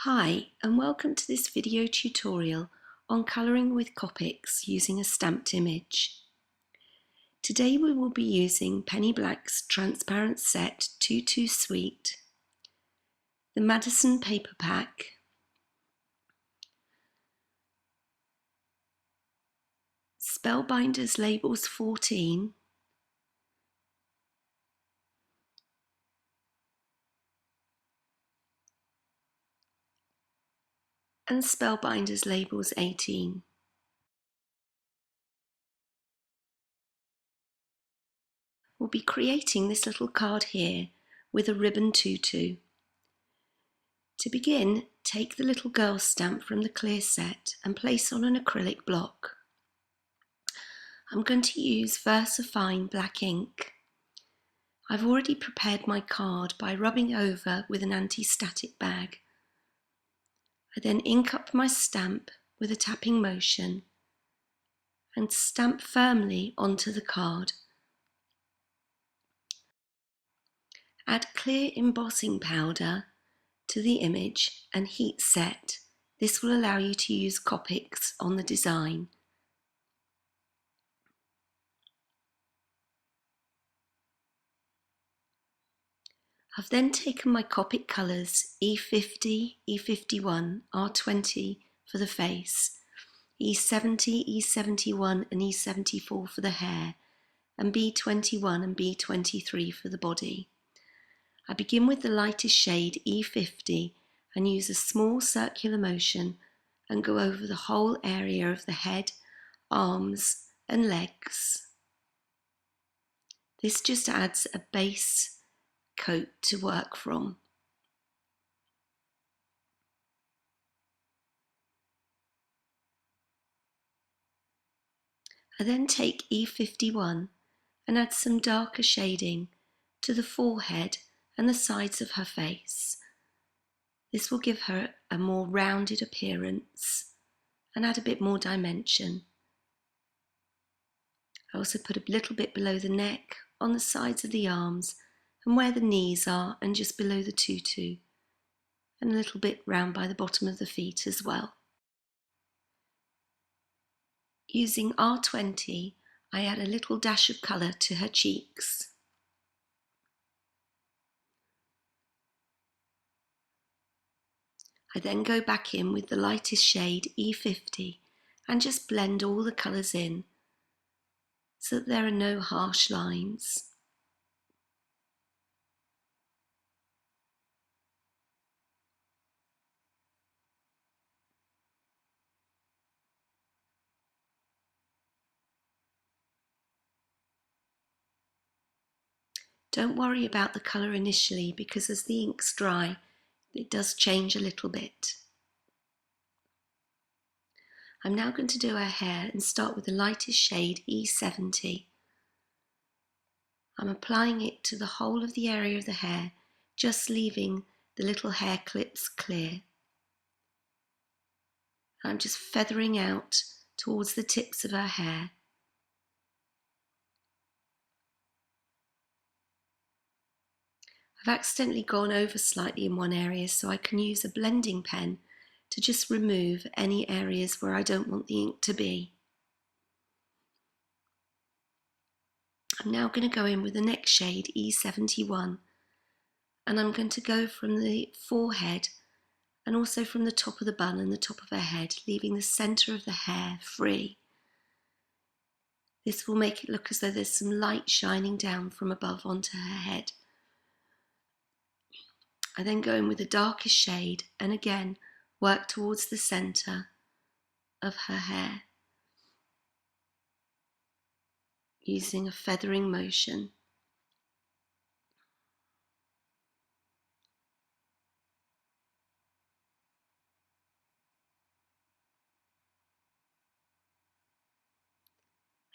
Hi, and welcome to this video tutorial on colouring with Copics using a stamped image. Today we will be using Penny Black's transparent set Tutu Suite, the Madison paper pack, Spellbinders Labels 14, and Spellbinders Labels 18. We'll be creating this little card here with a ribbon tutu. To begin, take the little girl stamp from the clear set and place on an acrylic block. I'm going to use VersaFine black ink. I've already prepared my card by rubbing over with an anti-static bag. I then ink up my stamp with a tapping motion and stamp firmly onto the card. Add clear embossing powder to the image and heat set. This will allow you to use Copics on the design. I've then taken my Copic colours E50, E51, R20 for the face, E70, E71 and E74 for the hair, and B21 and B23 for the body. I begin with the lightest shade E50 and use a small circular motion and go over the whole area of the head, arms and legs. This just adds a base coat to work from. I then take E51 and add some darker shading to the forehead and the sides of her face. This will give her a more rounded appearance and add a bit more dimension. I also put a little bit below the neck, on the sides of the arms and where the knees are and just below the tutu, and a little bit round by the bottom of the feet as well. Using R20, I add a little dash of colour to her cheeks. I then go back in with the lightest shade E50 and just blend all the colours in so that there are no harsh lines. Don't worry about the colour initially because as the inks dry, it does change a little bit. I'm now going to do her hair and start with the lightest shade E70. I'm applying it to the whole of the area of the hair, just leaving the little hair clips clear. I'm just feathering out towards the tips of her hair. I've accidentally gone over slightly in one area, so I can use a blending pen to just remove any areas where I don't want the ink to be. I'm now going to go in with the next shade, E71, and I'm going to go from the forehead and also from the top of the bun and the top of her head, leaving the centre of the hair free. This will make it look as though there's some light shining down from above onto her head. I then go in with the darkest shade and again work towards the centre of her hair using a feathering motion.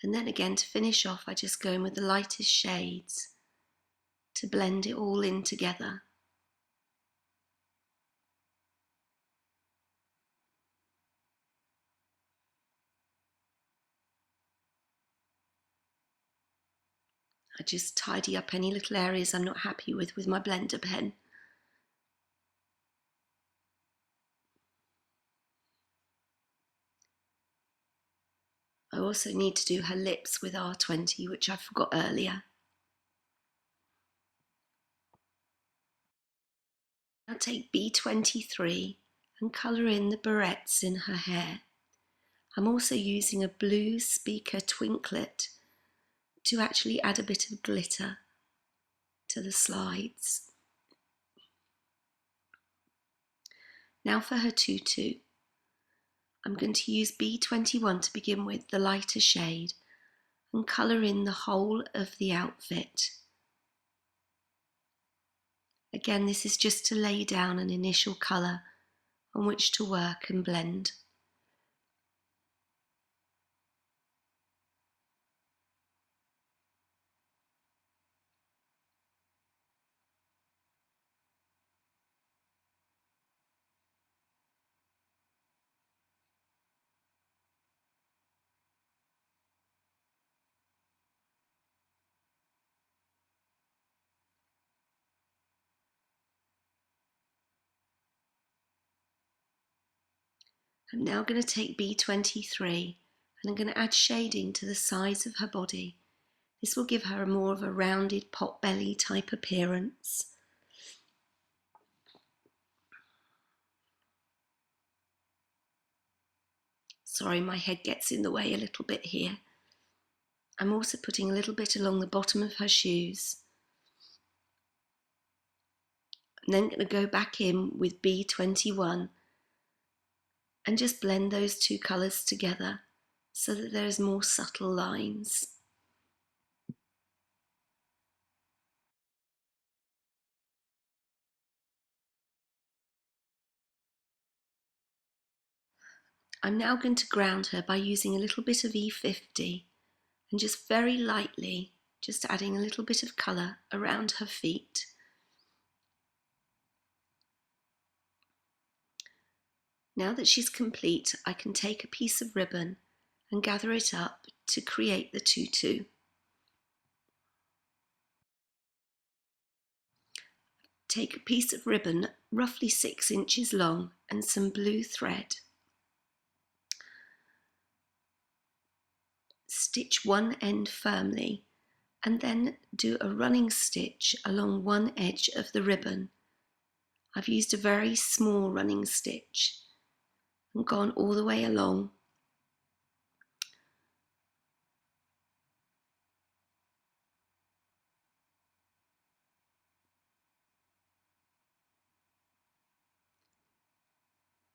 And then again to finish off, I just go in with the lightest shades to blend it all in together. I just tidy up any little areas I'm not happy with my blender pen. also need to do her lips with R20, which I forgot earlier. Now take B23 and colour in the barrettes in her hair. I'm also using a blue speaker twinklet to actually add a bit of glitter to the slides. Now for her tutu. I'm going to use B21 to begin with, the lighter shade, and colour in the whole of the outfit. Again, this is just to lay down an initial colour on which to work and blend. I'm now going to take B23 and I'm going to add shading to the sides of her body. This will give her more of a rounded pot belly type appearance. Sorry, my head gets in the way a little bit here. I'm also putting a little bit along the bottom of her shoes. I'm then going to go back in with B21 and just blend those two colours together so that there's more subtle lines. I'm now going to ground her by using a little bit of E50 and just very lightly, just adding a little bit of colour around her feet. Now that she's complete, I can take a piece of ribbon and gather it up to create the tutu. Take a piece of ribbon roughly 6 inches long and some blue thread. Stitch one end firmly and then do a running stitch along one edge of the ribbon. I've used a very small running stitch and gone all the way along.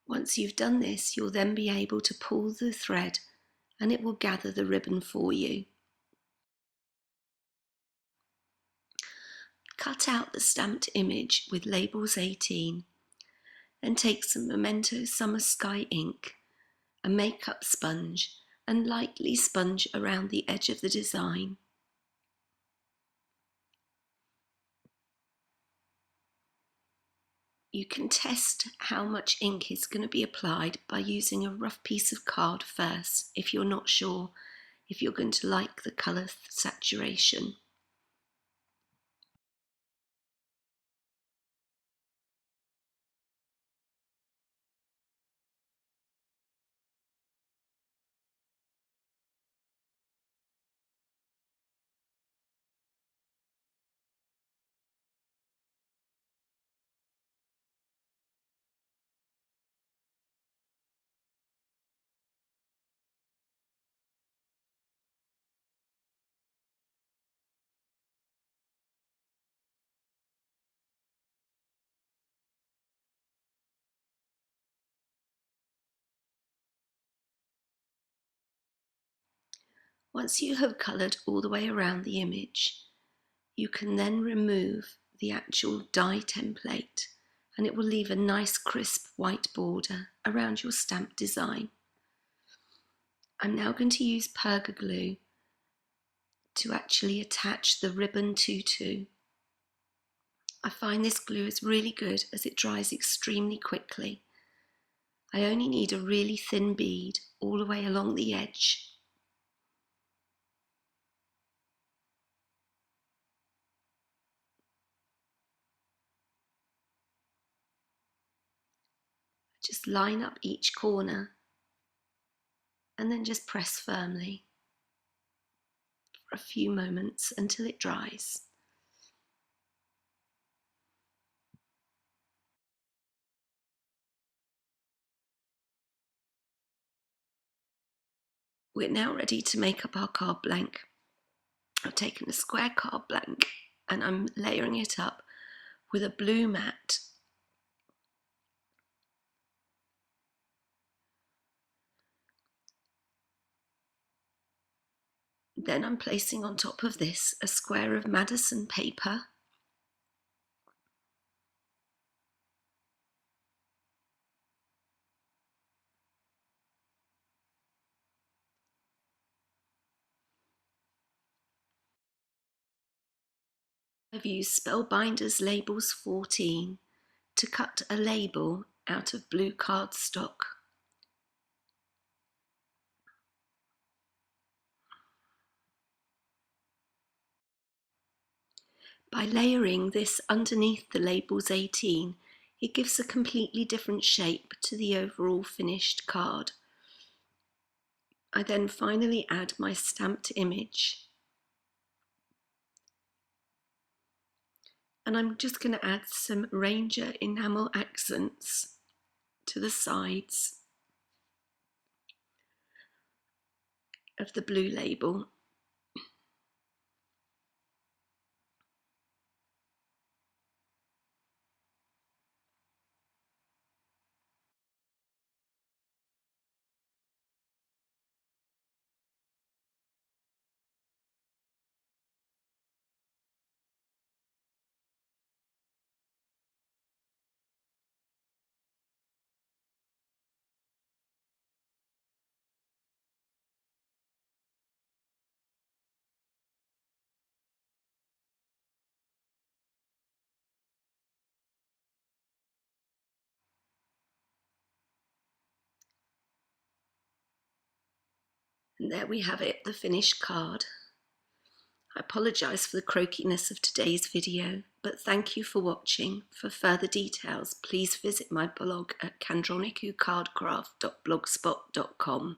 Once you've done this, you'll then be able to pull the thread and it will gather the ribbon for you. Cut out the stamped image with labels 18, then take some Memento Summer Sky ink, a makeup sponge, and lightly sponge around the edge of the design. You can test how much ink is going to be applied by using a rough piece of card first if you're not sure if you're going to like the colour saturation. Once you have coloured all the way around the image, you can then remove the actual die template and it will leave a nice crisp white border around your stamp design. I'm now going to use Perga glue to actually attach the ribbon tutu. I find this glue is really good as it dries extremely quickly. I only need a really thin bead all the way along the edge. Just line up each corner and then just press firmly for a few moments until it dries. We're now ready to make up our card blank. I've taken a square card blank and I'm layering it up with a blue mat. Then I'm placing on top of this a square of Madison paper. I've used Spellbinders Labels 14 to cut a label out of blue cardstock. By layering this underneath the Labels 18, it gives a completely different shape to the overall finished card. I then finally add my stamped image. And I'm just going to add some Ranger enamel accents to the sides of the blue label. And there we have it, the finished card. I apologise for the croakiness of today's video, but thank you for watching. For further details, please visit my blog at candronicocardcraft.blogspot.com.